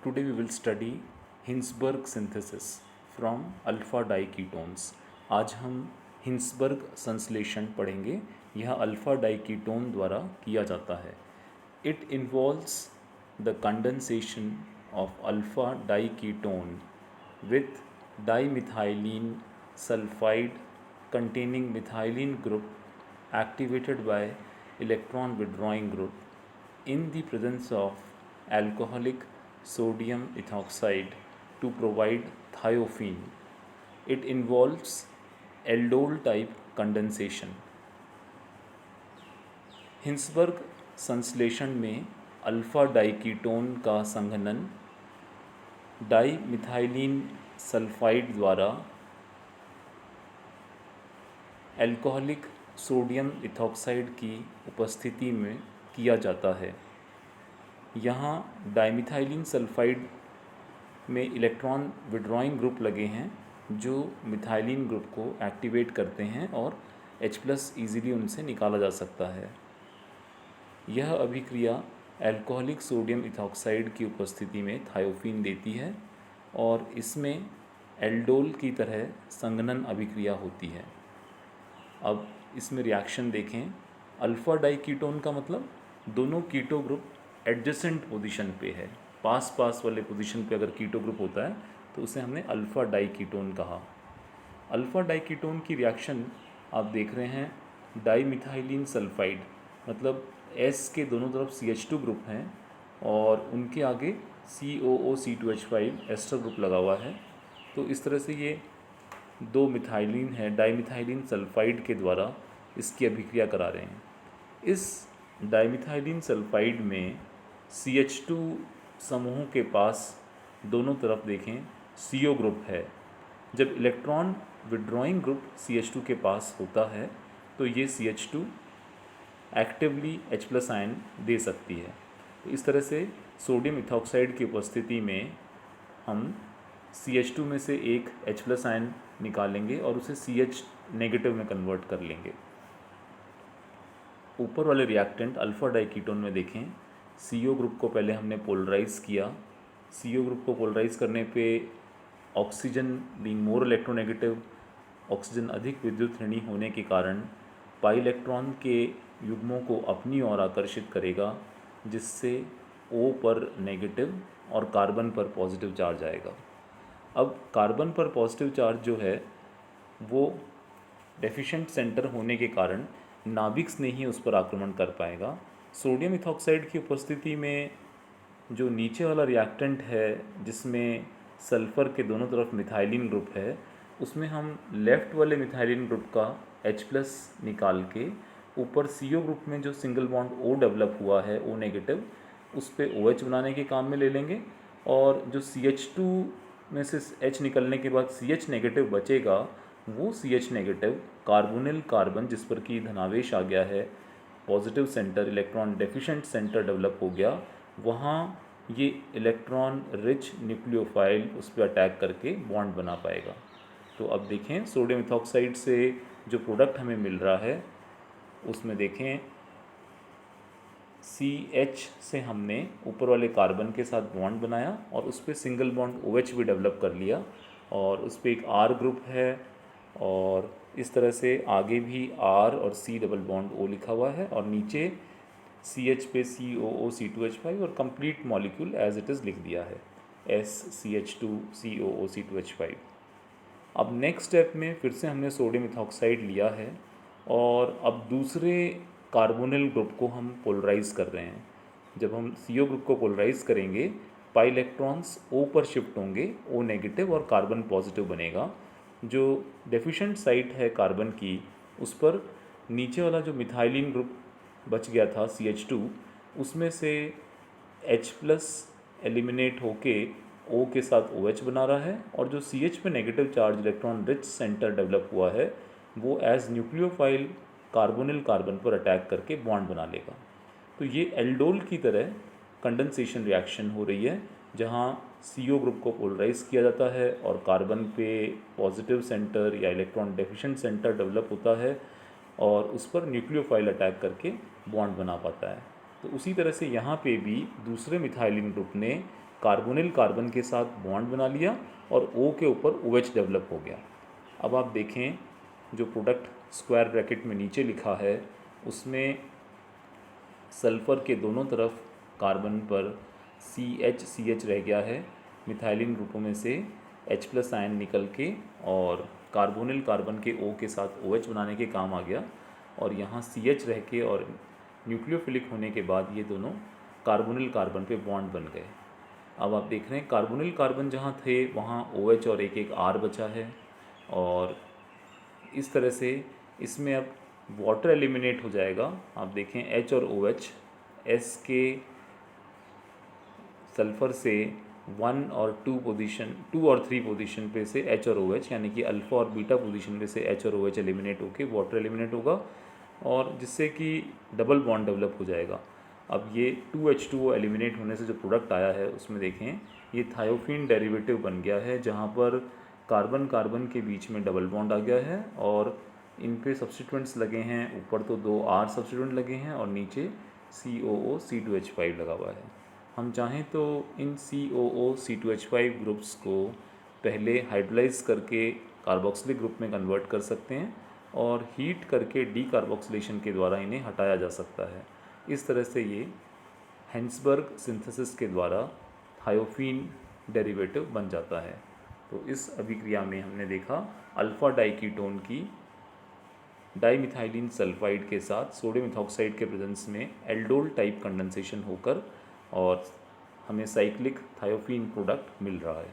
Today we will study Hinsberg synthesis from alpha diketones. आज हम Hinsberg संश्लेषण पढ़ेंगे। यह अल्फ़ा डाइकीटोन द्वारा किया जाता है। It involves the condensation of alpha diketone with dimethylene sulfide containing methylene group activated by electron withdrawing group in the presence of alcoholic sodium ethoxide to provide thiophene. It involves aldol type condensation. Hinsberg संश्लेषण में alpha diketone का संघनन डाईमिथाइलिन sulphide द्वारा alcoholic sodium ethoxide की उपस्थिति में किया जाता है। यहाँ डाईमिथाइलिन सल्फाइड में इलेक्ट्रॉन विड्रॉइंग ग्रुप लगे हैं जो मिथाइलिन ग्रुप को एक्टिवेट करते हैं और H+ ईज़िली उनसे निकाला जा सकता है। यह अभिक्रिया एल्कोहलिक सोडियम इथॉक्साइड की उपस्थिति में थायोफीन देती है और इसमें एल्डोल की तरह संघनन अभिक्रिया होती है। अब इसमें रिएक्शन देखें। अल्फ़ा डाइकीटोन का मतलब दोनों कीटो ग्रुप एडजेसेंट पोजीशन पे है। पास पास वाले पोजीशन पे अगर कीटो ग्रुप होता है तो उसे हमने अल्फ़ा डाइकीटोन कहा। अल्फ़ा डाइकीटोन की रिएक्शन आप देख रहे हैं। डाईमिथाइलिन सल्फाइड मतलब S के दोनों तरफ CH2 ग्रुप हैं और उनके आगे COO-C2H5 एस्टर ग्रुप लगा हुआ है। तो इस तरह से ये दो मिथाइलिन है डाईमिथाइलिन सल्फाइड के द्वारा इसकी अभिक्रिया करा रहे हैं। इस डाईमिथाइलिन सल्फाइड में CH2 समूह के पास दोनों तरफ देखें CO ग्रुप है। जब इलेक्ट्रॉन विड्रॉइंग ग्रुप CH2 के पास होता है तो ये CH2 एक्टिवली H+ आयन दे सकती है। तो इस तरह से सोडियम इथॉक्साइड की उपस्थिति में हम CH2 में से एक H+ आयन निकालेंगे और उसे CH नेगेटिव में कन्वर्ट कर लेंगे। ऊपर वाले रिएक्टेंट अल्फ़ा डाइकीटोन में देखें CO ग्रुप को पहले हमने पोलराइज़ किया। CO ग्रुप को पोलराइज करने पे oxygen being more electronegative, oxygen अधिक विद्युत ऋणी होने के कारण पाई इलेक्ट्रॉन के युग्मों को अपनी ओर आकर्षित करेगा जिससे O पर नेगेटिव और कार्बन पर पॉजिटिव चार्ज आएगा। अब कार्बन पर पॉजिटिव चार्ज जो है वो डेफिशिएंट सेंटर होने के कारण नाभिक ने ही उस पर आक्रमण कर पाएगा। सोडियम इथॉक्साइड की उपस्थिति में जो नीचे वाला रिएक्टेंट है जिसमें सल्फ़र के दोनों तरफ मिथाइलिन ग्रुप है उसमें हम लेफ़्ट वाले मिथाइलिन ग्रुप का H+ निकाल के ऊपर CO ग्रुप में जो सिंगल बॉन्ड O डेवलप हुआ है O नेगेटिव उस पर OH बनाने के काम में ले लेंगे और जो CH2 में से H निकलने के बाद CH नेगेटिव बचेगा वो CH नेगेटिव कार्बोनिल कार्बन जिस पर कि धनावेश आ गया है, positive centre electron deficient centre develop हो गया, वहाँ ये इलेक्ट्रॉन रिच न्यूक्लियोफाइल उस पर अटैक करके बॉन्ड बना पाएगा। तो अब देखें सोडियम इथॉक्साइड से जो प्रोडक्ट हमें मिल रहा है उसमें देखें CH से हमने ऊपर वाले कार्बन के साथ बॉन्ड बनाया और उस पर सिंगल बॉन्ड OH भी डेवलप कर लिया और उस पर एक R ग्रुप है और इस तरह से आगे भी R और C डबल बॉन्ड O लिखा हुआ है और नीचे CH पे COO-C2H5 और complete molecule as it is लिख दिया है SCH2 COO-C2H5। अब नेक्स्ट स्टेप में फिर से हमने सोडियम इथॉक्साइड लिया है और अब दूसरे कार्बोनिल ग्रुप को हम पोलराइज़ कर रहे हैं। जब हम CO ग्रुप को पोलराइज़ करेंगे पाई इलेक्ट्रॉन्स O पर शिफ्ट होंगे, O नेगेटिव और कार्बन पॉजिटिव बनेगा। जो डेफिशिएंट साइट है कार्बन की उस पर नीचे वाला जो मिथाइलिन ग्रुप बच गया था CH2 उसमें से H+ एलिमिनेट होके O के साथ OH बना रहा है और जो CH पे negative charge electron rich centre develop हुआ है वो एज न्यूक्लियोफाइल कार्बोनिल कार्बन पर अटैक करके बॉन्ड बना लेगा। तो ये एल्डोल की तरह कंडेंसेशन रिएक्शन हो रही है जहाँ CO ग्रुप को पोलराइज किया जाता है और कार्बन पे पॉजिटिव सेंटर या इलेक्ट्रॉन डेफिशिएंट सेंटर डेवलप होता है और उस पर न्यूक्लियोफाइल अटैक करके बॉन्ड बना पाता है। तो उसी तरह से यहाँ पे भी दूसरे मिथाइलिन ग्रुप ने कार्बोनिल कार्बन के साथ बॉन्ड बना लिया और O के ऊपर OH डेवलप हो गया। अब आप देखें जो प्रोडक्ट स्क्वायर ब्रैकेट में नीचे लिखा है उसमें सल्फ़र के दोनों तरफ कार्बन पर CH रह गया है, मिथाइलिन ग्रुपों में से H+ आयन निकल के और कार्बोनिल कार्बन के O के साथ OH बनाने के काम आ गया और यहाँ CH रह के और न्यूक्लियोफिलिक होने के बाद ये दोनों कार्बोनिल कार्बन पे बॉन्ड बन गए। अब आप देख रहे हैं कार्बोनिल कार्बन जहाँ थे वहाँ OH और एक एक R बचा है और इस तरह से इसमें अब वाटर एलिमिनेट हो जाएगा। आप देखें H और OH, S के सल्फ़र से 1 और 2 और 3 पोजीशन पे से H और OH यानी कि अल्फ़ा और बीटा पोजीशन पे से H और OH एलिमिनेट होके वाटर एलिमिनेट होगा और जिससे कि डबल बॉन्ड डेवलप हो जाएगा। अब ये 2H2O एलिमिनेट होने से जो प्रोडक्ट आया है उसमें देखें ये थायोफीन डेरिवेटिव बन गया है जहाँ पर कार्बन कार्बन के बीच में डबल बॉन्ड आ गया है और इन पे सब्स्टिट्यूएंट्स लगे हैं। ऊपर तो 2 R सब्स्टिट्यूएंट लगे हैं और नीचे COO C2H5 लगा हुआ है। हम चाहें तो इन COO C2H5 ग्रुप्स को पहले हाइड्रोलाइज करके कार्बोक्सिलिक ग्रुप में कन्वर्ट कर सकते हैं और हीट करके डीकार्बोक्सिलेशन के द्वारा इन्हें हटाया जा सकता है। इस तरह से ये हेंसबर्ग सिंथेसिस के द्वारा थायोफीन डेरिवेटिव बन जाता है। तो इस अभिक्रिया में हमने देखा अल्फ़ा डाइकीटोन की डाइमिथाइलिन सल्फाइड के साथ सोडियम इथॉक्साइड के प्रेजेंस में एल्डोल टाइप कंडेंसेशन होकर और हमें साइक्लिक थायोफीन प्रोडक्ट मिल रहा है।